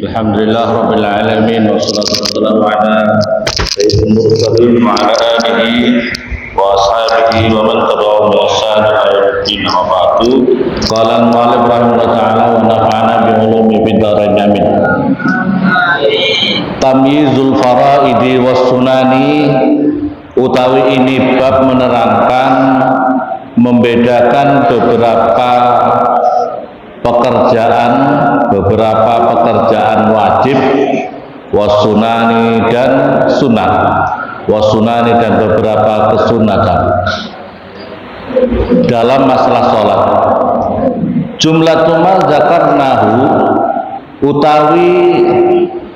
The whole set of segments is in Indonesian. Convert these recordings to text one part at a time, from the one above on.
Alhamdulillah Rabbil Alamin. Wassalatu wassalamu ala sayyidil mursalin wa ala alihi wa ashabihi wa man tabi'ahum bi ihsan ila yaumil wa ba'du. Qala al-mu'allif rahimahullah ta'ala wa nafa'ana bi ulumi fid dharain amin. Tamyizul faraidi was sunani, utawi ini bab menerangkan, membedakan beberapa pekerjaan wajib, wasunani dan sunat, wasunani dan beberapa kesunatan dalam masalah sholat. Jumlatul ma zakarnahu, utawi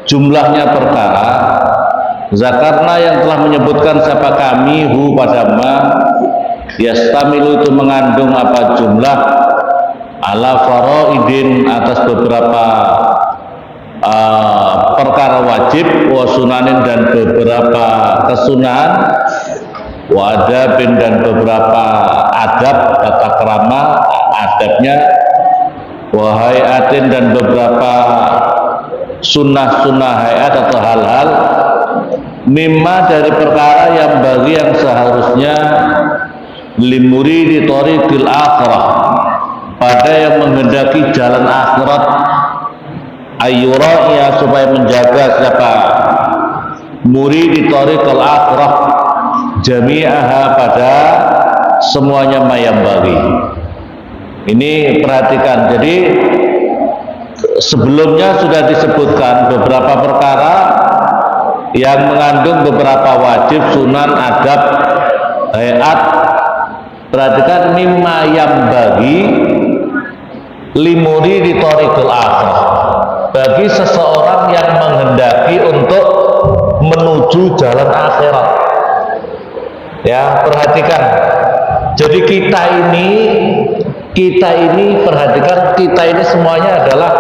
jumlahnya perkara, zakarna yang telah menyebutkan siapa kami, hu pada ma, yastamilu itu mengandung apa jumlah, ala faraidin atas beberapa perkara wajib, wa sunanin dan beberapa kesunahan, wa adabin dan beberapa adab, tata krama adabnya, wa hayatin dan beberapa sunnah-sunnah hayat atau hal-hal, mimma dari perkara yang bagi yang seharusnya limuri di thoriqil akhirah, pada yang menghendaki jalan akhirat, ayyuraiya supaya menjaga siapa muridi thoriqil akhirah, jami'aha pada semuanya mayam bagi. Ini perhatikan, jadi sebelumnya sudah disebutkan beberapa perkara yang mengandung beberapa wajib, sunan, adab, hayat. Perhatikan, mimma yang bagi limuri di thoriqil akhirah, bagi seseorang yang menghendaki untuk menuju jalan akhirat. Ya, perhatikan. Jadi kita ini perhatikan, kita ini semuanya adalah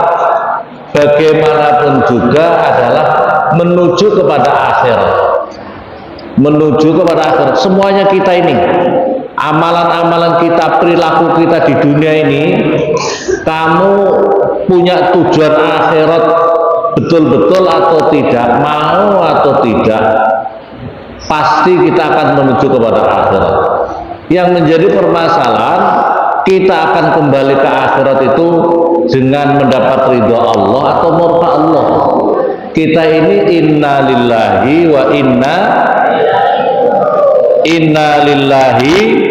bagaimanapun juga adalah menuju kepada akhirat. Menuju kepada akhirat. Semuanya kita ini, amalan-amalan kita, perilaku kita di dunia ini, kamu punya tujuan akhirat betul-betul atau tidak, mau atau tidak, pasti kita akan menuju kepada akhirat. Yang menjadi permasalahan, kita akan kembali ke akhirat itu dengan mendapat ridha Allah atau murka Allah. Kita ini inna lillahi wa inna lillahi,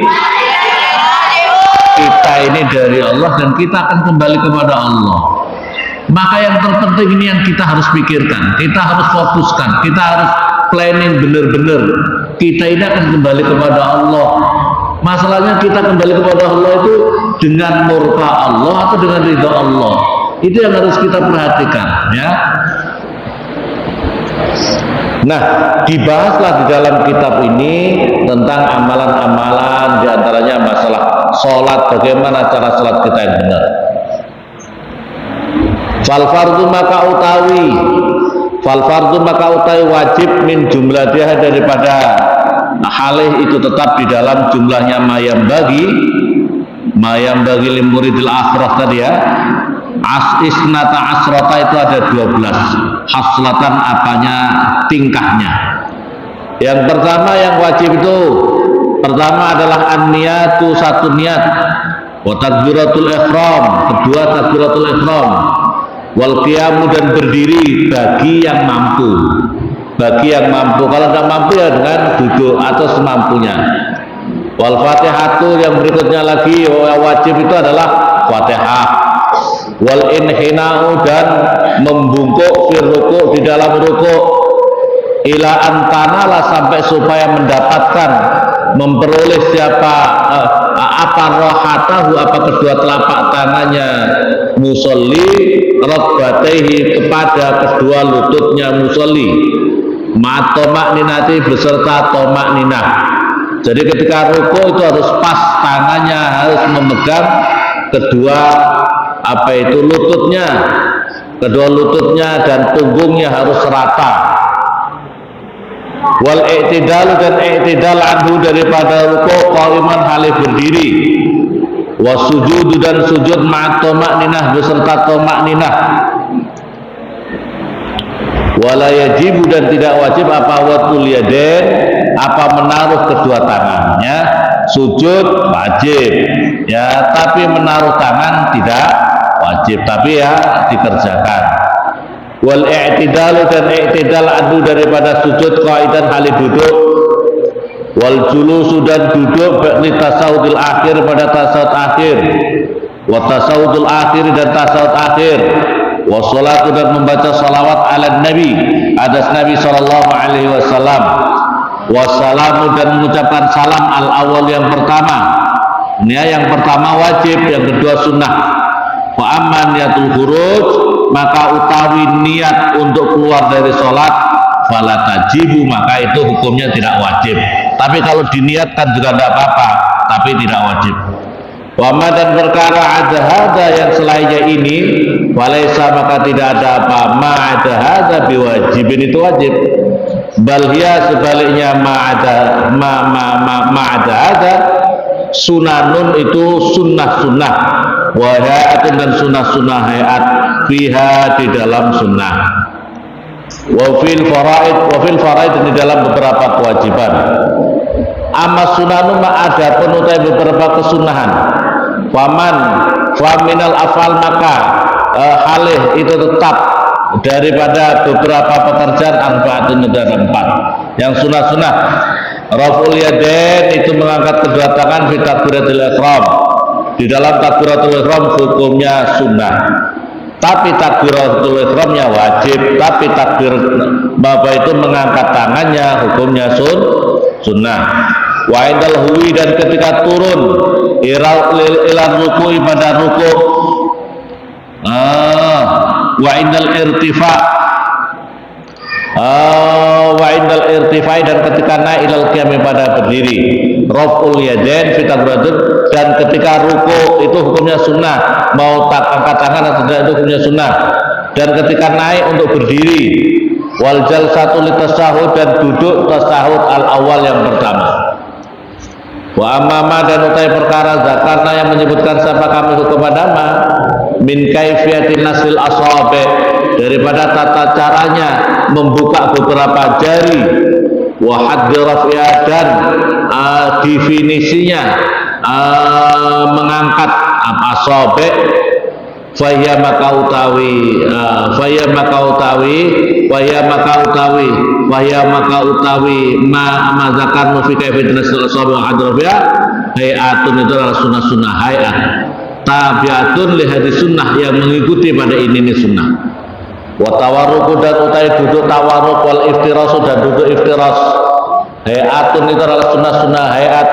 kita ini dari Allah dan kita akan kembali kepada Allah. Maka yang terpenting ini yang kita harus pikirkan, kita harus fokuskan, kita harus planning benar-benar. Kita ini akan kembali kepada Allah. Masalahnya kita kembali kepada Allah itu dengan murka Allah atau dengan ridha Allah. Itu yang harus kita perhatikan, ya. Nah, dibahaslah di dalam kitab ini tentang amalan-amalan, diantaranya masalah sholat, bagaimana cara sholat kita yang benar. Fal fardu maka utawi wajib min jumlatiha, daripada halih itu tetap di dalam jumlahnya mayam bagi limuridil akhirah tadi, ya. Isnata asrota itu ada 12 haslatan, apanya tingkahnya. Yang pertama yang wajib itu pertama adalah an-niyatu, satu niat, wa takbiratul ihram, kedua takbiratul ihram, wal qiyamu dan berdiri bagi yang mampu. Bagi yang mampu, kalau tidak mampu ya dengan duduk atau semampunya. Wal fatihatu, yang berikutnya lagi wajib itu adalah fatihah. Wal inhina'u, dan membungkuk fil ruku', di dalam ruku', ila antanalah, sampai supaya mendapatkan, memperoleh siapa apa rohatahu, apa kedua telapak tangannya musolli, rokbataihi, kepada kedua lututnya musolli, ma'atomak ninati, beserta tomak ninah. Jadi ketika ruku itu harus pas, tangannya harus memegang kedua lututnya, kedua lututnya dan punggungnya harus rata. Wal i'tidalu, dan i'tidal anhu, daripada ruku qaiman halih berdiri. Wasujudu, dan sujud ma'atomak ninah, beserta tomak ninah. wala yajibu dan tidak wajib apa watul yadain apa menaruh kedua tangannya. Sujud wajib ya, tapi menaruh tangan tidak wajib, tapi ya dikerjakan. Wal i'tidalu dan i'tidal adu daripada sujud qaidan hali duduk. Wal julusu dan duduk li tasawudil akhir pada tasawud akhir. Wa tasawudul akhir dan tasawud akhir. Wa salatu dan membaca salawat ala nabi atas Nabi sallallahu alaihi wasallam. Wassalamu dan mengucapkan salam al awal yang pertama. Ini yang pertama wajib, yang kedua sunnah. Wa amman niatul khuruj maka utawi niat untuk keluar dari sholat fala tajibu maka itu hukumnya tidak wajib. Tapi kalau diniatkan juga tidak apa-apa, tapi tidak wajib. Wa ma dan perkara ada yang selainnya ini walaisa maka tidak ada apa ma ada biwajibin itu wajib. Balhia sebaliknya ma'ada sunanun itu sunnah-sunnah wa hayatun dan sunnah-sunnah hayat fiha di dalam sunnah wa fil faraid di dalam beberapa kewajiban. Amma sunanun ma'ada penutai beberapa kesunahan faminal afal maka halih itu tetap daripada beberapa pekerjaan arbaatun ada 4. Yang sunah-sunah raful yadain itu mengangkat kedua tangan fi takbiratul ihram. Di dalam takbiratul ihram hukumnya sunnah. Tapi takbiratul ihramnya wajib, tapi takbir bapak itu mengangkat tangannya hukumnya sunnah. Wa indal huwi dan ketika turun ila ruku pada ruku wa indal irtifa dan ketika naik ilal qiyam pada berdiri raf'ul yadain fi takbiratul dan ketika ruku itu hukumnya sunnah, mau tak angkat tangan atau tidak itu hukumnya sunnah, dan ketika naik untuk berdiri wal jalsatu litasahud dan duduk tasahud al awal yang pertama. Wa amama dan utai perkara zakarna yang menyebutkan siapa kami kepada ma min kaifiyatin nasil asabe daripada tata caranya membuka beberapa jari wa haddi raf'iyah dan definisinya mengangkat apa asabe faya maka utawi ma zakarnu fi kaifiyatin nasil asabe wa haddi raf'iyah hayatun itu adalah sunnah-sunnah hayat tabiatun li hadis sunnah yang mengikuti pada ini sunnah. Wa tawarruku dan utai duduk tawarruk wal iftirasu dan duduk iftiras hayatun itu adalah sunnah-sunnah hayat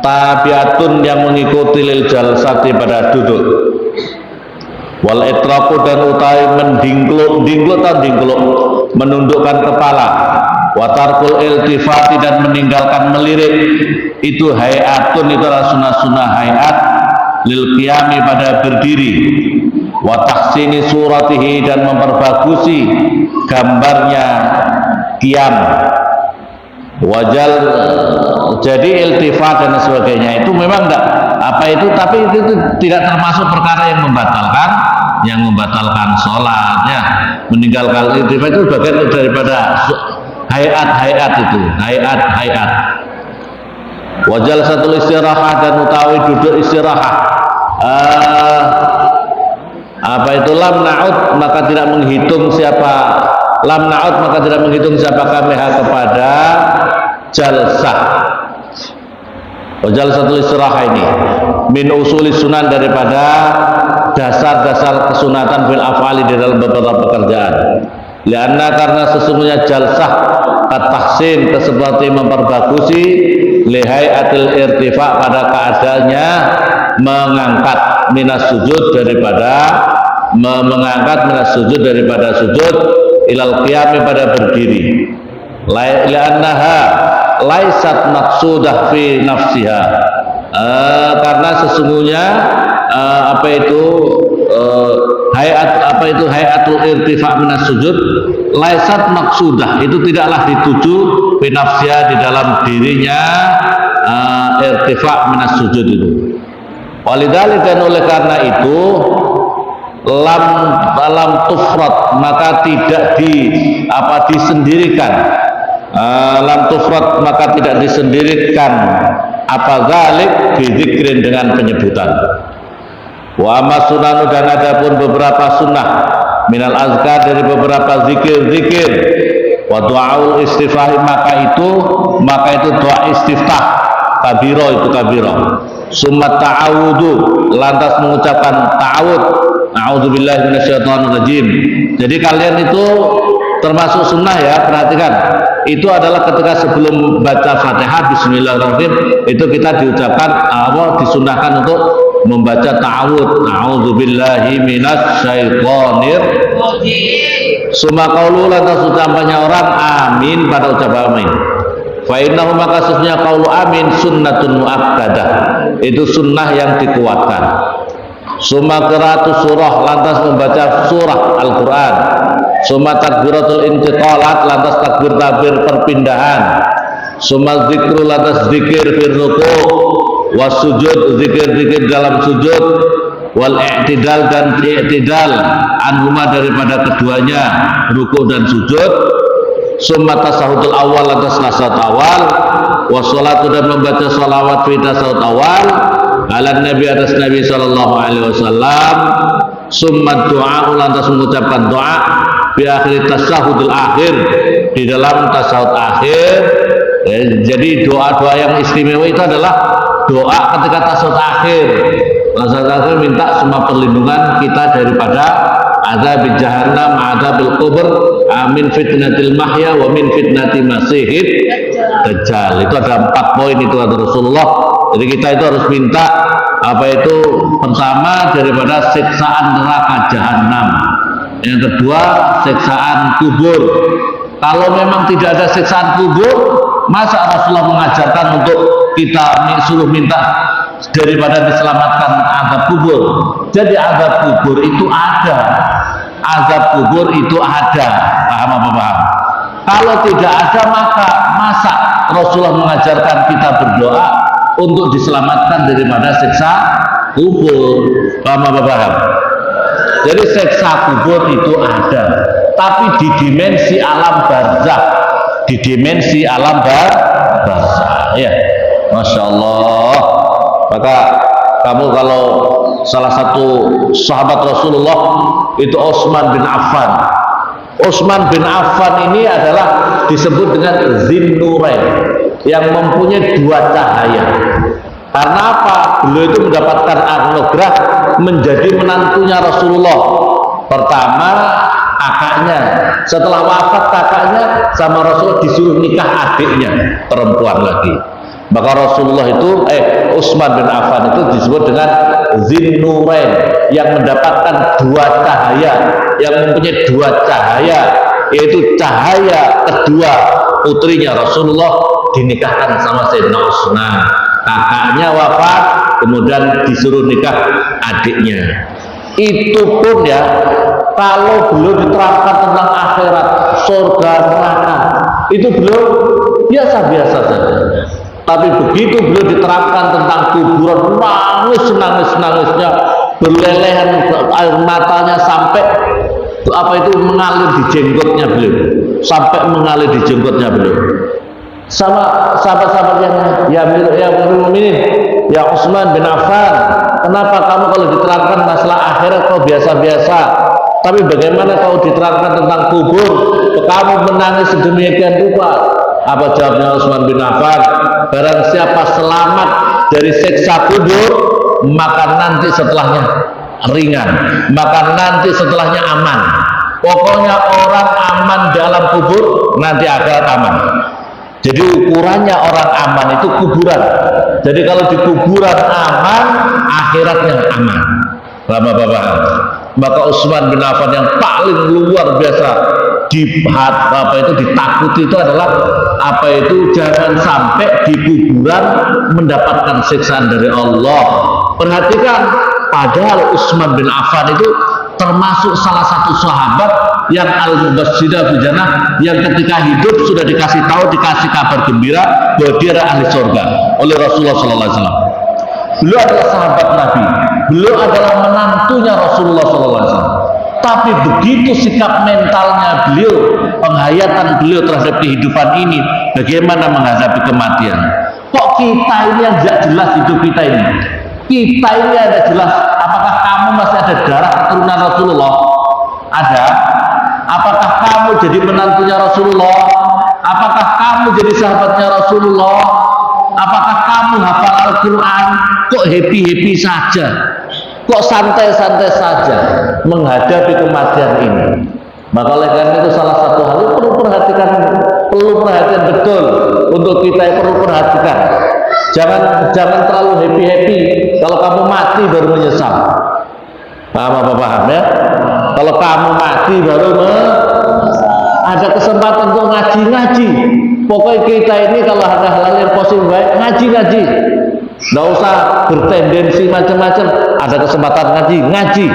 tabiatun yang mengikuti lil jalsati pada duduk. Wal itraku dan utai mendingkluk menundukkan kepala. Wa tarkul iltifati dan meninggalkan melirik itu hayatun itu adalah sunnah-sunnah hayat lil qiyami pada berdiri wa tahsini suratihi dan memperbagusi gambarnya qiyam wajal jadi iltifat dan sebagainya itu memang enggak apa itu, tapi itu tidak termasuk perkara yang membatalkan sholat ya. Meninggalkan iltifat itu bagian daripada hayat itu hayat wajal satu istirahat dan utawi duduk istirahat apa itu lam na'ud maka tidak menghitung siapa kami kepada jalsah. Wajal satu istirahat ini min usuli sunan daripada dasar-dasar kesunatan fil afali di dalam beberapa pekerjaan. Lianna karena sesungguhnya jalsah at-tahsin seperti memperbagusi lihayatil irtifa pada keadaannya mengangkat minas sujud daripada sujud ilal qiyami pada berdiri. Liannaha laisat maqsudah fi nafsiha karena sesungguhnya hayatul irtifa minas sujud laisat maksudah itu tidaklah dituju binafsiha di dalam dirinya irtifa minas sujud itu. Walidhalika dan oleh karena itu lam tufrat, maka tidak disendirikan, lam tufrat, maka tidak disendirikan apa zalik bizikrin, dengan penyebutan. Wa amma sunanu, dan ada pun beberapa sunnah, minal azkar, dari beberapa zikir-zikir, wa du'aul istiftah, maka itu doa istiftah, kabiro, itu kabiro. Summa ta'awudu, lantas mengucapkan ta'awud, a'udzubillahi minasyaitonir rajim. Jadi kalian itu termasuk sunnah ya, perhatikan. Itu adalah ketika sebelum baca Fatihah bismillahirrahmanirrahim, itu kita diucapkan disunnahkan untuk membaca ta'awud, a'udzubillahi minasyaitonir rajim. Summa qaulu, lantas ucapannya orang amin pada ucapan amin. Fa innahu, maka sesungguhnya qaulu amin sunnatun muakkadah, itu sunnah yang dikuatkan. Summa qira'atu surah, lantas membaca surah Al-Quran. Summa takbiratul intiqalat, lantas takbir perpindahan. Summa zikru, lantas zikir fir ruku' was sujud, zikir dalam sujud, wal i'tidal, dan i'tidal anhuma, daripada keduanya ruku' dan sujud. Summa tasahudul awal, lantas tasahud awal, wassalatu, dan membaca salawat fi tasahud awal, ala nabi, atas nabi sallallahu alaihi wasallam. Summa doa, lantas mengucapkan doa di akhir tasahudul akhir, di dalam tasahud akhir. Jadi doa-doa yang istimewa itu adalah doa ketika tasahud akhir. Tasahud akhir minta semua perlindungan kita daripada azab jahannam, azabil kubur, amin fitnatil mahya wa min fitnati masihid dajjal. Itu ada 4 poin itu kata Rasulullah. Jadi kita itu harus minta pertama daripada siksaan neraka jahanam, yang kedua siksaan kubur. Kalau memang tidak ada siksaan kubur, masa Rasulullah mengajarkan untuk kita suruh minta daripada diselamatkan azab kubur? Jadi azab kubur itu ada, azab kubur itu ada, paham apa paham? Kalau tidak ada, maka masa Rasulullah mengajarkan kita berdoa untuk diselamatkan daripada siksa kubur? Paham apa paham? Jadi siksa kubur itu ada, tapi di dimensi alam barzakh, di dimensi alam barzakh, ya. Masya Allah. Maka kamu kalau salah satu sahabat Rasulullah itu Utsman bin Affan. Utsman bin Affan ini adalah disebut dengan Zinnurain, yang mempunyai 2 cahaya. Karena apa? Beliau itu mendapatkan anugerah menjadi menantunya Rasulullah. Pertama kakaknya, setelah wafat kakaknya sama Rasulullah disuruh nikah adiknya perempuan lagi. Maka Rasulullah itu Utsman bin Affan itu disebut dengan Zinnurain, yang mendapatkan 2 cahaya, yang mempunyai 2 cahaya, yaitu cahaya kedua putrinya Rasulullah dinikahkan sama Sayyidina Utsman. Kakaknya wafat, kemudian disuruh nikah adiknya. Itu pun ya, kalau belum diterangkan tentang akhirat, surga, neraka, itu belum biasa-biasa saja. Tapi begitu beliau diterangkan tentang kuburan, nangis-nangisnya, berlelehan air matanya sampai mengalir di jenggotnya beliau, sampai mengalir di jenggotnya beliau. Sama sahabat-sahabat yang mukminin, ya Utsman bin Affan, kenapa kamu kalau diterangkan masalah akhirat kau biasa-biasa, tapi bagaimana kau diterangkan tentang kubur kamu menangis sedemikian rupa? Apa jawabnya Utsman bin Affan? Barang siapa selamat dari siksa kubur, maka nanti setelahnya ringan, maka nanti setelahnya aman. Pokoknya orang aman dalam kubur, nanti akhirat aman. Jadi ukurannya orang aman itu kuburan. Jadi kalau di kuburan aman, akhiratnya aman. Bapak-bapak, maka Utsman bin Affan yang paling luar biasa ditakuti itu adalah jangan sampai di kuburan mendapatkan siksaan dari Allah. Perhatikan, padahal Utsman bin Affan itu termasuk salah satu sahabat yang al-mubashshirah bil jannah, yang ketika hidup sudah dikasih kabar gembira bahwa dia adalah ahli surga oleh Rasulullah sallallahu alaihi wasallam. Beliau adalah sahabat Nabi, beliau adalah menantunya Rasulullah SAW. Tapi begitu sikap mentalnya beliau, penghayatan beliau terhadap kehidupan ini, bagaimana menghadapi kematian. Kok kita ini yang tidak jelas hidup kita ini? Kita ini ada jelas, apakah kamu masih ada darah keturunan Rasulullah? Ada. Apakah kamu jadi menantunya Rasulullah? Apakah kamu jadi sahabatnya Rasulullah? Apakah kamu hafal Al-Quran? Kok happy-happy saja? Kok santai-santai saja menghadapi kematian ini? Maka oleh karena itu salah satu hal yang perlu perhatian betul untuk kita yang perlu perhatikan. Jangan terlalu happy kalau kamu mati baru menyesal. Paham ya? Kalau kamu mati baru ada kesempatan untuk ngaji. Pokoknya kita ini kalau ada hal-hal yang positif baik, ngaji. Nggak usah bertendensi macam-macam. Ada kesempatan ngaji.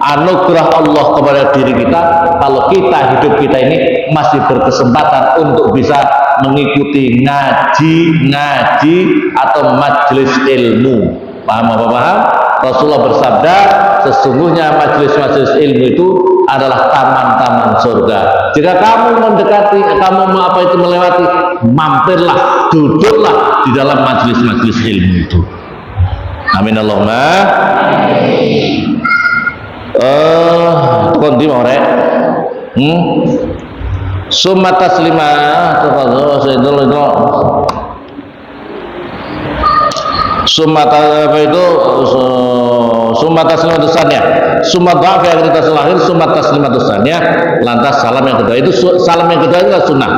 Anugerah Allah kepada diri kita kalau hidup kita ini masih berkesempatan untuk bisa mengikuti ngaji atau majelis ilmu. Paham? Rasulullah bersabda, sesungguhnya majelis ilmu itu adalah taman-taman surga. Jika kamu mendekati, melewati, mampirlah, duduklah di dalam majelis ilmu itu. Amin Allahumma. Kondi mau rek. Summa taslima summa taslimatusanya, summa dha'af yang kita selahir, summa taslimatusanya, lantas salam yang kedua. Itu salam yang kedua itu sunnah.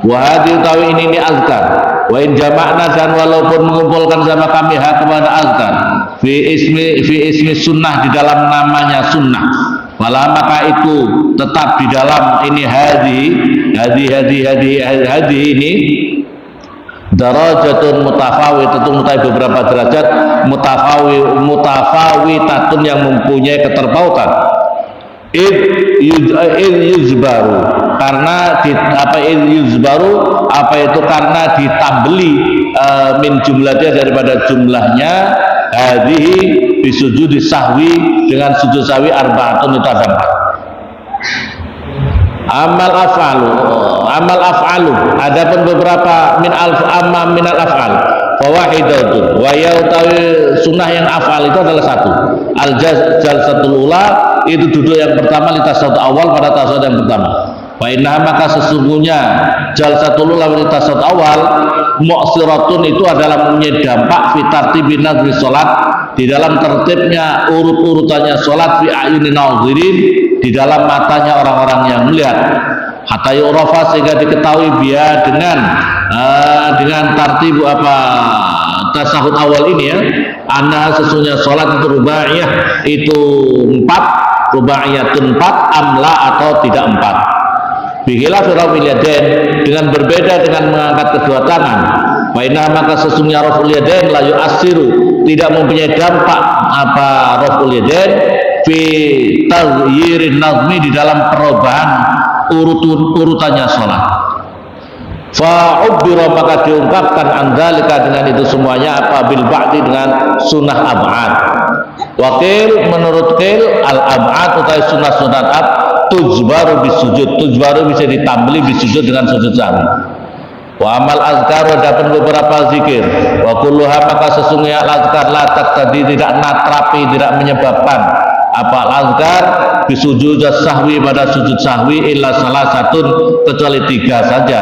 Wa hadhihi utawi ini azkar. Wa in jama'na, dan walaupun mengumpulkan sama kami kepada azkar fi ismi sunnah, di dalam namanya sunnah, wala maka itu tetap di dalam ini hadi ini darajatun mutafawwitatun, beberapa derajat mutafawitatun yang mempunyai keterpautan. Yuzbaru, karena karena ditambeli min jumlahnya, daripada jumlahnya hadhihi bisujudi sahwi, dengan sujud sahwi arbaatun, itu ada 4. Amal af'alu adapun beberapa minal af'al fawahidatun, wa yautawi sunnah yang af'al itu adalah 1. Jalsatul ula, itu duduk yang pertama, li tasawuf awal, pada tasawuf yang pertama. Wa inna, maka sesungguhnya jalsatul ula li tasawuf awal mu'siratun, itu adalah mempunyai dampak fi tartibin nazmi salat, di dalam tertibnya urut-urutannya salat, fi ayunin nazirin, di dalam matanya orang-orang yang melihat, hatta yu'rafa, sehingga diketahui dia dengan tartibu tasahud awal ini ya, anna sesungguhnya salat itu rubaiyah, itu 4, rubaiyatun 4, amla atau tidak 4. Bihilah firafil yadain, dengan berbeda dengan mengangkat kedua tangan. Wa inna, maka sesungguhnya raful yadain la yu'assiru, tidak mempunyai dampak raful yadain fi taghyirin nazmi, di dalam perubahan urutannya sholat. Fa'ubbira, maka diungkapkan andalika, dengan itu semuanya bil ba'di, dengan sunnah ab'ad. Wakil, menurut Qil, al ab'ad utawi sunnah ab tujbaru bisujud, tujbaru bisa ditambeli bisujud dengan sujud sahwi. Wa amal azkar, adapun beberapa zikir, wa kulluha, maka sesungguhnya azkar la taqtadi, tidak natrapi, tidak menyebabkan azkar bisujud sahwi, pada sujud sahwi, illa salah satu, kecuali 3 saja.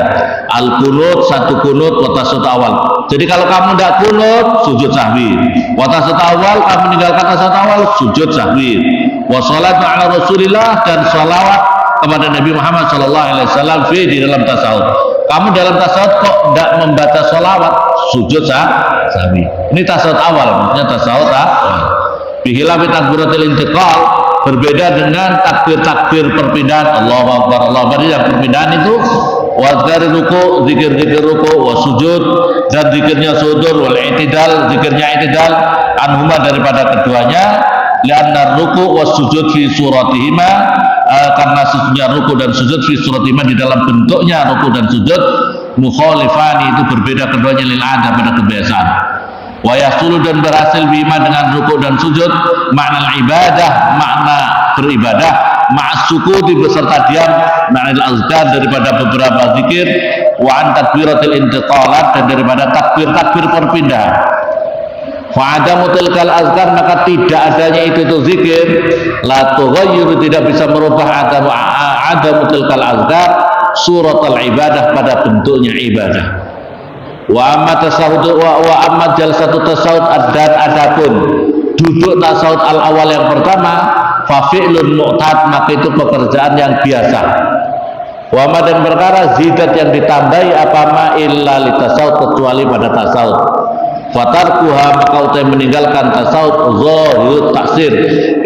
Al kunut, 1 kunut, wa tasawuf awal. Jadi kalau kamu tidak kunut, sujud sahwi. Wa tasawuf awal, kamu meninggalkan tasawuf awal, sujud sahwi. Wa salatu ala Rasulillah, dan salawat kepada Nabi Muhammad SAW di dalam tasawuf. Kamu dalam tasawuf kok tidak membaca salawat, sujud sahwi. Ini tasawuf awal, maksudnya tasawuf awal. Bihilah takbiratul intiqal, berbeda dengan takbir perpindahan. Allahu Akbar, Allahu Akbar, yang perpindahan itu wazkari ruku, zikir ruku, wa sujud, dan zikirnya sujud, wal i'tidal, zikirnya i'tidal, anhuma, daripada keduanya, lianna ruku wa sujud fi suratihima, karena sesungguhnya ruku dan sujud fi suratihima, di dalam bentuknya ruku dan sujud, mukhalifani, itu berbeda keduanya, lil ada, pada kebiasaan. wa yasulu dan berhasil bima dengan rukuk dan sujud, makna ibadah, makna beribadah, ma'as sukudi beserta diam, makna al-azkar daripada beberapa zikir, wa an takbiratil intiqalat dan daripada takbir perpindahan. Fa'adamu tilkal azkar, maka tidak adanya itu zikir, la tughayyiru tidak bisa merubah adamu tilkal azkar suratul ibadah pada bentuknya ibadah. Wa amma tasawud wa amma jalsatu tasawud, dan adapun duduk tasawud al awal yang pertama, fa fi'lun mu'tad, maka itu pekerjaan yang biasa. Wa amma dan perkara zidat yang ditambahi apa ma illa li tasawud, kecuali pada tasawud. Fatarkuha, maka utai meninggalkan tasawud zahirut taksir,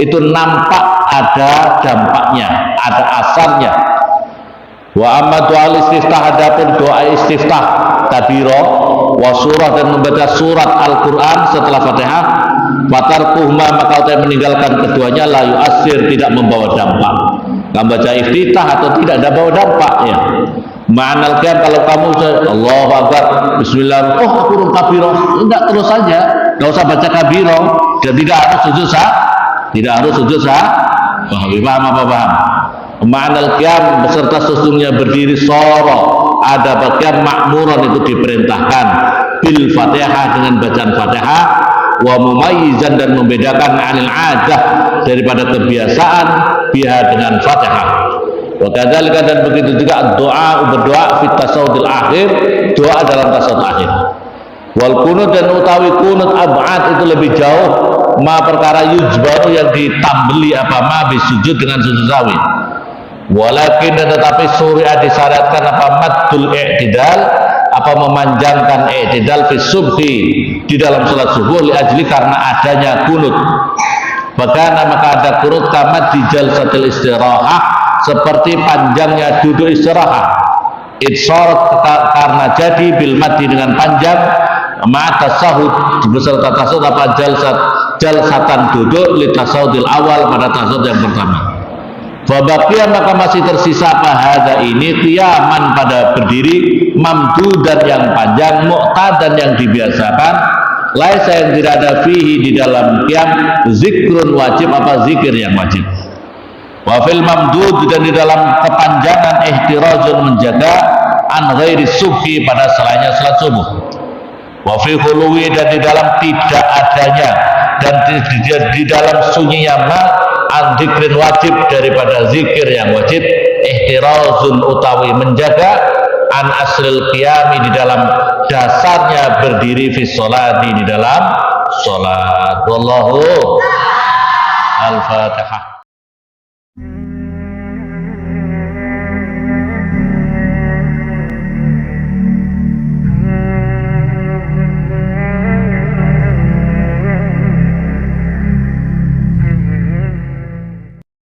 itu nampak ada dampaknya, ada asarnya. Wa amma doa istiftah, adapun doa istiftah kabiro wa surah dan membaca surat Al-Quran setelah Fatihah, fatarkuhma, maka utai meninggalkan keduanya la yu'asir, tidak membawa dampak. Kamu baca iftitah atau tidak ada bawa dampak ya. Ma'anal qiyam, kalau kamu Allahu Akbar bismillah, oh aku urung kabiro, enggak, terus saja, enggak usah baca kabiro, dan tidak harus sujud paham apa paham. Ma'anal qiyam beserta sesungguhnya berdiri soro, ada bagian makmuran itu diperintahkan bil Fatihah dengan bacaan Fatihah, wa mumayyizan dan membedakan anil adah daripada kebiasaan biha dengan Fatihah. Wa kadzalika, dan begitu juga doa berdoa fit tasawudil akhir, doa dalam tasawud akhir. Wal kunut, dan utawi kunut ab'ad, itu lebih jauh, ma perkara yujbaru yang ditambeli apa ma bisujud dengan sujud sawi. Walakin, dan tetapi syariat disyariatkan apa maddul i'tidal, apa memanjangkan i'tidal fi subhi, di dalam salat subuh, li ajli karena adanya kunut. Bahkan maka ada kunut kamat di jalsatil istirahah, seperti panjangnya duduk istirahat. Itsarat, karena jadi bil mati dengan panjang, ma tasahud beserta tasahud apa jalsatan duduk li tasahudil awal pada tasahud yang pertama. Fabaqiya, maka masih tersisa apa hada ini qiyaman pada berdiri, mamdudan yang panjang, mu'tadan yang dibiasakan, laisa yang tidak ada fihi di dalam qiyam zikrun wajib apa zikir yang wajib. Wa fil mamdud, dan di dalam kepanjangan ihtirazun menjaga an ghairi subhi pada selainnya salat subuh. Wa fi khuluwi, dan di dalam tidak adanya dan di dalam sunyinya ma an dzikrin wajib daripada zikir yang wajib, ihtirazun utawi menjaga an aslil qiyami di dalam dasarnya berdiri fi sholati di dalam salat. Wallahu al-Fatihah.